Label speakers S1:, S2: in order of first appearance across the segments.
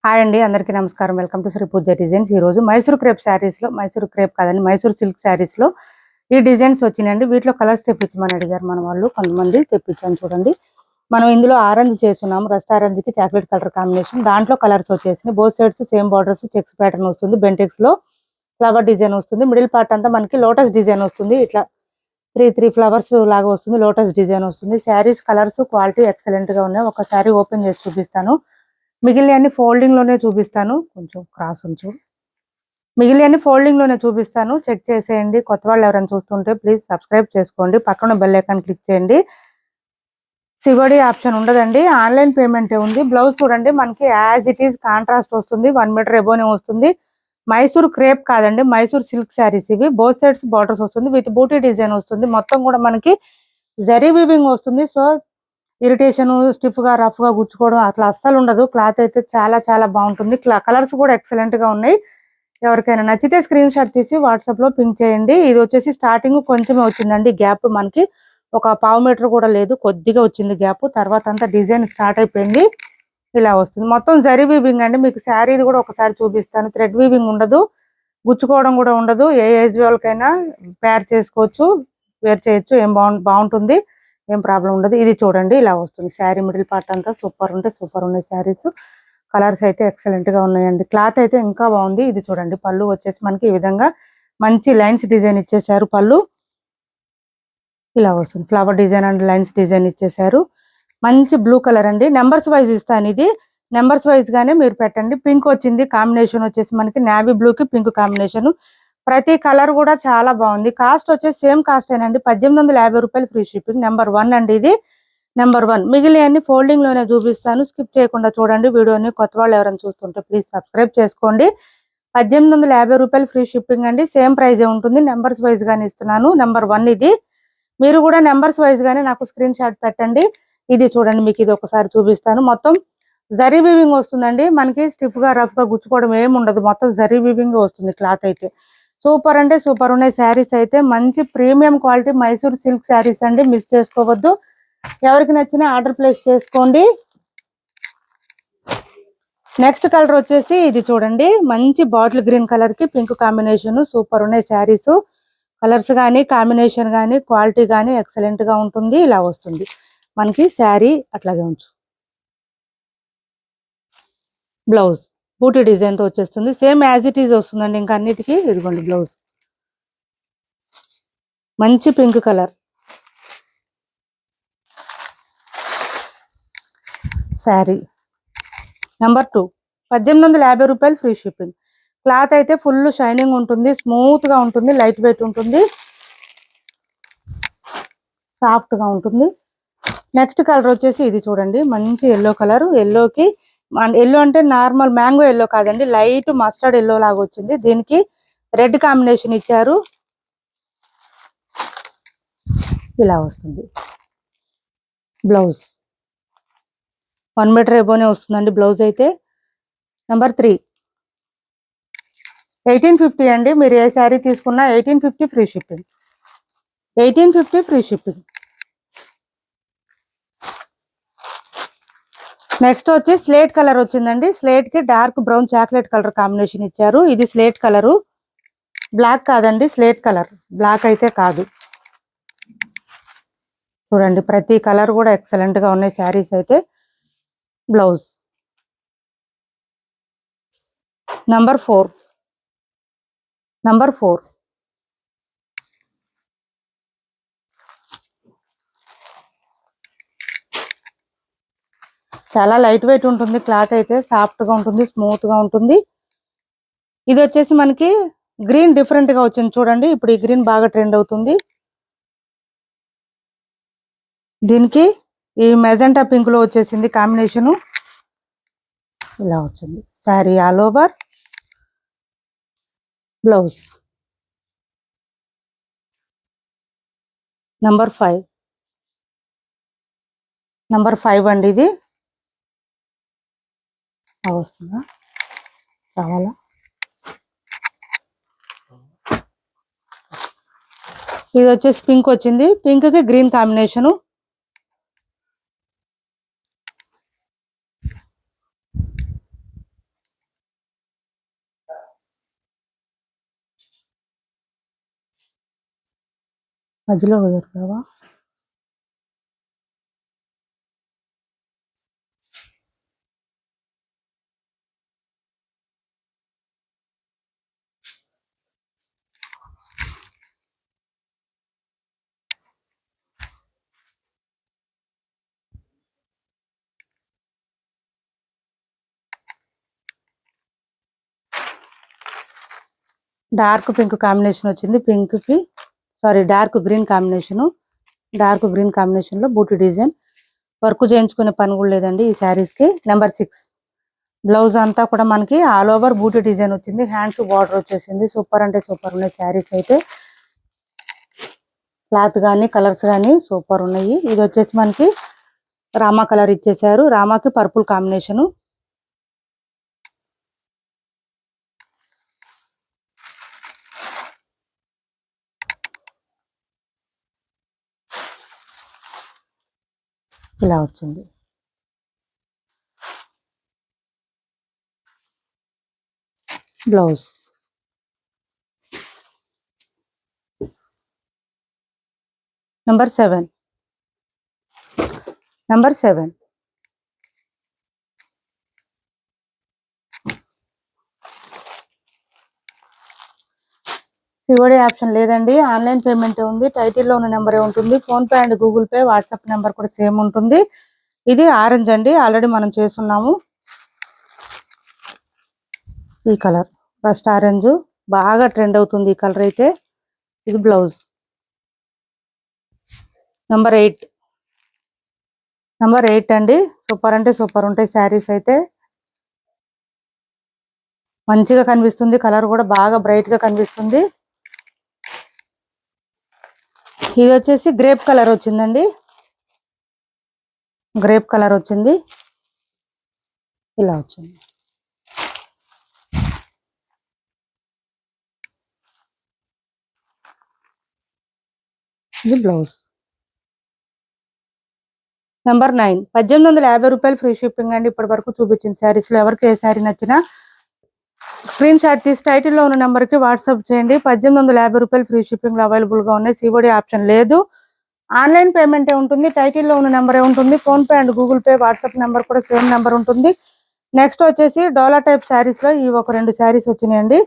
S1: Hi అండి, అందరికీ నమస్కారం. Welcome to Shri Pooja designs. ఈరోజు మైసూర్ క్రేప్ శారీస్లో, మైసూర్ క్రేప్ కాదండి, మైసూర్ సిల్క్ శారీస్లో ఈ డిజైన్స్ వచ్చినాయండి. వీటిలో కలర్స్ తెప్పించమని అడిగారు మన వాళ్ళు, కొంతమంది తెప్పించాను. చూడండి, మనం ఇందులో ఆరెంజ్ చేస్తున్నాము, రస్ట్ ఆరెంజ్కి చాక్లెట్ కలర్ కాంబినేషన్. దాంట్లో కలర్స్ వచ్చేసినాయి. Both sides same borders, checks pattern వస్తుంది. బెంటెక్స్లో ఫ్లవర్ డిజైన్ వస్తుంది. మిడిల్ పార్ట్ అంతా మనకి లోటస్ డిజైన్ వస్తుంది. ఇట్లా త్రీ ఫ్లవర్స్ లాగా వస్తుంది. లోటస్ డిజైన్ వస్తుంది. శారీస్ కలర్స్ క్వాలిటీ ఎక్సలెంట్గా ఉన్నాయి. ఒక శారీ ఓపెన్ చేసి చూపిస్తాను. మిగిలిన ఫోల్డింగ్ లోనే చూపిస్తాను. కొంచెం క్రాస్ ఉంచు. మిగిలిన ఫోల్డింగ్ లోనే చూపిస్తాను. చెక్ చేసేయండి. కొత్త వాళ్ళు ఎవరైనా చూస్తుంటే ప్లీజ్ సబ్స్క్రైబ్ చేసుకోండి. పక్కన బెల్ ఐకాన్ క్లిక్ చేయండి. సివడి ఆప్షన్ ఉండదండి, ఆన్లైన్ పేమెంటే ఉంది. బ్లౌజ్ చూడండి, మనకి యాజ్ ఇట్ ఈస్ కాంట్రాస్ట్ వస్తుంది. 1 మీటర్ ఎబోనే వస్తుంది. మైసూర్ క్రేప్ కాదండి, మైసూర్ సిల్క్ శారీస్ ఇవి. బోత్ సైడ్స్ బార్డర్స్ వస్తుంది. విత్ బూటీ డిజైన్ వస్తుంది. మొత్తం కూడా మనకి జరీ వీవింగ్ వస్తుంది. సో ఇరిటేషన్, స్టిఫ్ గా రఫ్ గా గుచ్చుకోవడం అట్లా అస్సలు ఉండదు. క్లాత్ అయితే చాలా చాలా బాగుంటుంది. కలర్స్ కూడా ఎక్సలెంట్ గా ఉన్నాయి. ఎవరికైనా నచ్చితే స్క్రీన్ షాట్ తీసి వాట్సాప్ లో పింక్ చేయండి. ఇది వచ్చేసి స్టార్టింగ్ కొంచెమే వచ్చిందండి గ్యాప్, మనకి ఒక 1/2 మీటర్ కూడా లేదు, కొద్దిగా వచ్చింది గ్యాప్. తర్వాత అంతా డిజైన్ స్టార్ట్ అయిపోయింది. ఇలా వస్తుంది. మొత్తం జరీ వీవింగ్ అండి. మీకు శారీది కూడా ఒకసారి చూపిస్తాను. థ్రెడ్ వీవింగ్ ఉండదు, గుచ్చుకోవడం కూడా ఉండదు. ఏ ఏజ్ వాళ్ళకైనా పేర్ చేసుకోవచ్చు, వేర్ చేయొచ్చు. ఏం బాగుంటుంది, ఏం ప్రాబ్లం ఉండదు. ఇది చూడండి, ఇలా వస్తుంది. శారీ మిడిల్ పార్ట్ అంతా సూపర్ ఉన్నాయి శారీస్. కలర్స్ అయితే ఎక్సలెంట్ గా ఉన్నాయండి. క్లాత్ అయితే ఇంకా బాగుంది. ఇది చూడండి, పళ్ళు వచ్చేసి మనకి ఈ విధంగా మంచి లైన్స్ డిజైన్ ఇచ్చేసారు. పళ్ళు ఇలా వస్తుంది. Flower design and lines design ఇచ్చేసారు. మంచి బ్లూ కలర్ అండి. నెంబర్స్ వైజ్ ఇస్తాను. ఇది నెంబర్స్ వైజ్ గానే మీరు పెట్టండి. పింక్ వచ్చింది, కాంబినేషన్ వచ్చేసి మనకి నేవీ బ్లూ కి పింక్ కాంబినేషన్. ప్రతి కలర్ కూడా చాలా బాగుంది. కాస్ట్ వచ్చేసి సేమ్ కాస్ట్ ఏనండి, 1850 రూపాయలు ఫ్రీ షిప్పింగ్. నెంబర్ 1 అండి ఇది, నెంబర్ 1. మిగిలిన ఫోల్డింగ్ లోనే చూపిస్తాను, స్కిప్ చేయకుండా చూడండి వీడియోని. కొత్త వాళ్ళు ఎవరైనా చూస్తుంటే ప్లీజ్ సబ్స్క్రైబ్ చేసుకోండి. 1850 రూపాయలు ఫ్రీ షిప్పింగ్ అండి. సేమ్ ప్రైజే ఉంటుంది. నెంబర్స్ వైజ్ గానే ఇస్తున్నాను. నెంబర్ 1 ఇది. మీరు కూడా నెంబర్స్ వైజ్ గానే నాకు స్క్రీన్ షాట్ పెట్టండి. ఇది చూడండి, మీకు ఇది ఒకసారి చూపిస్తాను. మొత్తం జరీ వీవింగ్ వస్తుందండి. మనకి స్టిఫ్ గా రఫ్ గా గుచ్చుకోవడం ఏమి ఉండదు. మొత్తం జరీ వీవింగ్ వస్తుంది. క్లాత్ అయితే సూపర్ అంటే సూపర్ ఉన్నాయి. శారీస్ అయితే మంచి premium quality Mysore silk saris అండి, మిస్ చేసుకోవద్దు. ఎవరికి నచ్చినా ఆర్డర్ ప్లేస్ చేసుకోండి. నెక్స్ట్ కలర్ వచ్చేసి ఇది చూడండి, మంచి బాటిల్ గ్రీన్ కలర్ కి పింక్ కాంబినేషన్. సూపర్ ఉన్నాయి శారీస్. కలర్స్ కానీ కాంబినేషన్ కానీ క్వాలిటీ కానీ ఎక్సలెంట్ గా ఉంటుంది. ఇలా వస్తుంది మనకి శారీ. అట్లాగే ఉంచు. బ్లౌజ్ బూటీ డిజైన్ తో వచ్చేస్తుంది. సేమ్ యాజ్ ఇట్ ఈజ్ వస్తుందండి ఇంకా అన్నిటికీ. ఇదిగోండి బ్లౌజ్, మంచి పింక్ కలర్. శారీ నెంబర్ 2, 1850 రూపాయలు ఫ్రీ షిప్పింగ్. క్లాత్ అయితే ఫుల్ షైనింగ్ ఉంటుంది, స్మూత్ గా ఉంటుంది, లైట్ వెయిట్ ఉంటుంది, సాఫ్ట్ గా ఉంటుంది. నెక్స్ట్ కలర్ వచ్చేసి ఇది చూడండి, మంచి ఎల్లో కలర్. ఎల్లోకి, ఎల్లో అంటే నార్మల్ మ్యాంగో ఎల్లో కాదండి, లైట్ మస్టర్డ్ ఎల్లో లాగా వచ్చింది. దీనికి రెడ్ కాంబినేషన్ ఇచ్చారు. ఇలా వస్తుంది బ్లౌజ్. 1 మీటర్ ఎబోనే వస్తుందండి బ్లౌజ్ అయితే. నెంబర్ 3, 1850 అండి. మీరు ఏ శారీ తీసుకున్నా 1850 free shipping. 1850 free shipping. Next వచ్చి స్లేట్ కలర్ వచ్చిందండి. స్లేట్ కి dark brown chocolate colour combination ఇచ్చారు. ఇది స్లేట్ కలరు, బ్లాక్ కాదండి, స్లేట్ కలర్. బ్లాక్ అయితే కాదు. చూడండి, ప్రతి కలర్ కూడా ఎక్సలెంట్ గా ఉన్నాయి శారీస్ అయితే. Blouse number 4, number 4. చాలా లైట్ వెయిట్ ఉంటుంది. క్లాత్ అయితే సాఫ్ట్ గా ఉంటుంది, స్మూత్ గా ఉంటుంది. ఇది వచ్చేసి మనకి గ్రీన్ డిఫరెంట్ గా వచ్చింది చూడండి. ఇప్పుడు ఈ గ్రీన్ బాగా ట్రెండ్ అవుతుంది. దీనికి ఈ మెజెంటా పింక్ లో వచ్చేసింది కాంబినేషను. ఇలా వచ్చింది sari all over. Blouse number 5, number 5 అండి. ఇది వస్తుందా, కావాలా? ఇది వచ్చేసి పింక్ వచ్చింది, పింక్ కి గ్రీన్ కాంబినేషను. మధ్యలో కుదరవా? డార్క్ పింక్ కాంబినేషన్ వచ్చింది. పింక్ కి dark green combination. Dark green combination లో బూటీ డిజైన్. వర్క్ చేయించుకునే పని కూడా లేదండి ఈ శారీస్ కి. నెంబర్ 6. బ్లౌజ్ అంతా కూడా మనకి ఆల్ ఓవర్ బూటీ డిజైన్ వచ్చింది. హ్యాండ్స్ బార్డర్ వచ్చేసింది. సూపర్ అంటే సూపర్ ఉన్నాయి శారీస్ అయితే. క్లాత్ కానీ కలర్స్ కానీ సూపర్ ఉన్నాయి. ఇది వచ్చేసి మనకి రామా కలర్ ఇచ్చేసారు. రామాకి పర్పుల్ కాంబినేషన్. ఇలా వచ్చింది. Blouse number 7. Number 7. COD option లేదండి. ఆన్లైన్ పేమెంట్ ఉంది. టైటిల్లో ఉన్న నెంబరే ఉంటుంది. Phone pay and Google pay, WhatsApp number కూడా సేమ్ ఉంటుంది. ఇది ఆరెంజ్ అండి. ఆల్రెడీ మనం చేస్తున్నాము. ఈ కలర్ ఫస్ట్ ఆరెంజ్ బాగా ట్రెండ్ అవుతుంది ఈ కలర్ అయితే. ఇది బ్లౌజ్. నెంబర్ 8. నెంబర్ 8 అండి. సూపర్ అంటే సూపర్ ఉంటాయి శారీస్ అయితే. మంచిగా కనిపిస్తుంది. కలర్ కూడా బాగా బ్రైట్ గా కనిపిస్తుంది. ఇది వచ్చేసి గ్రేప్ కలర్ వచ్చిందండి. గ్రేప్ కలర్ వచ్చింది. ఇలా వచ్చింది. ఇది బ్లౌజ్. నెంబర్ 9. 1850 రూపాయలు ఫ్రీ షిప్పింగ్ అండి. ఇప్పటి వరకు చూపించిన శారీస్ లో ఎవరికి ఏ శారీ నచ్చినా స్క్రీన్ షాట్ తీసి టైటిల్లో ఉన్న నెంబర్ కి వాట్సాప్ చేయండి. 1850 రూపాయలు ఫ్రీ షిప్పింగ్ లో అవైలబుల్ గా ఉన్నాయి. సిఓడి ఆప్షన్ లేదు. ఆన్లైన్ పేమెంటే ఉంటుంది. టైటిల్లో ఉన్న నెంబరే ఉంటుంది. Phone pay and Google pay, WhatsApp number కూడా సేమ్ నెంబర్ ఉంటుంది. నెక్స్ట్ వచ్చేసి డోలా టైప్ శారీస్ లో ఈ ఒక 2 శారీస్ వచ్చినాయండి.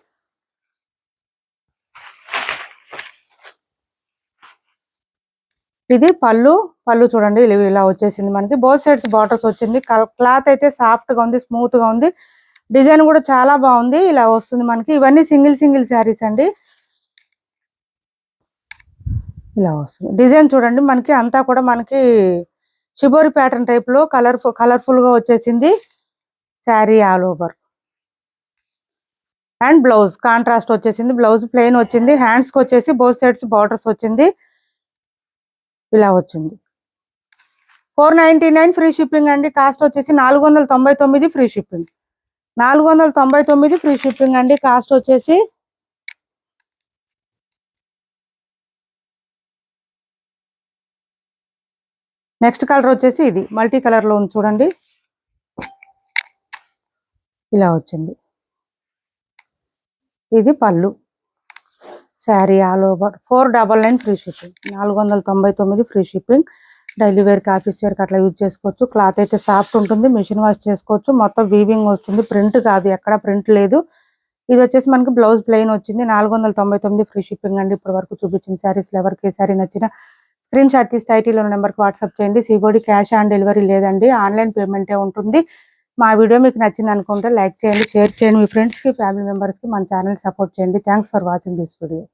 S1: ఇది పళ్ళు. పళ్ళు చూడండి ఇలా వచ్చేసింది మనకి. బోత్ సైడ్స్ బార్డర్స్ వచ్చింది. క్లాత్ అయితే సాఫ్ట్ గా ఉంది, స్మూత్ గా ఉంది. డిజైన్ కూడా చాలా బాగుంది. ఇలా వస్తుంది మనకి. ఇవన్నీ సింగిల్ శారీస్ అండి. ఇలా వస్తుంది డిజైన్ చూడండి. మనకి అంతా కూడా మనకి షిబోరి ప్యాటర్న్ టైప్ లో కలర్ఫుల్ గా వచ్చేసింది sari all over. And blouse contrast వచ్చేసింది. బ్లౌజ్ ప్లెయిన్ వచ్చింది. హ్యాండ్స్ కి వచ్చేసి బోత్ సైడ్స్ బార్డర్స్ వచ్చింది. ఇలా వచ్చింది. 499 ఫ్రీ షిప్పింగ్ అండి. కాస్ట్ వచ్చేసి 499 ఫ్రీ షిప్పింగ్. 499 ఫ్రీ షిప్పింగ్ అండి. కాస్ట్ వచ్చేసి నెక్స్ట్ కలర్ వచ్చేసి ఇది మల్టీ కలర్ లో ఉంది చూడండి. ఇలా వచ్చింది. ఇది పళ్ళు. Sari all over 499 free shipping. 499 free shipping. Daily wear కి, ఆఫీస్ వేర్ కి అట్లా యూజ్ చేసుకోవచ్చు. క్లాత్ అయితే సాఫ్ట్ ఉంటుంది. మిషన్ వాష్ చేసుకోవచ్చు. మొత్తం వీవింగ్ వస్తుంది. ప్రింట్ కాదు, ఎక్కడ ప్రింట్ లేదు. ఇది వచ్చేసి మనకి బ్లౌజ్ ప్లెయిన్ వచ్చింది. 499 ఫ్రీ షిప్పింగ్ అండి. ఇప్పటి వరకు చూపించిన శారీస్ ఎవరికి ఏ శారీ నచ్చినా స్క్రీన్ షాట్ తీసి టైటిల్ ఉన్న నెంబర్కి వాట్సాప్ చేయండి. సిబోడి క్యాష్ ఆన్ డెలివరీ లేదండి. ఆన్లైన్ పేమెంటే ఉంటుంది. మా వీడియో మీకు నచ్చింది అనుకుంటే లైక్ చేయండి, షేర్ చేయండి. మీ ఫ్రెండ్స్కి, ఫ్యామిలీ మెంబర్స్కి మన ఛానల్ సపోర్ట్ చేయండి. Thanks for watching this video.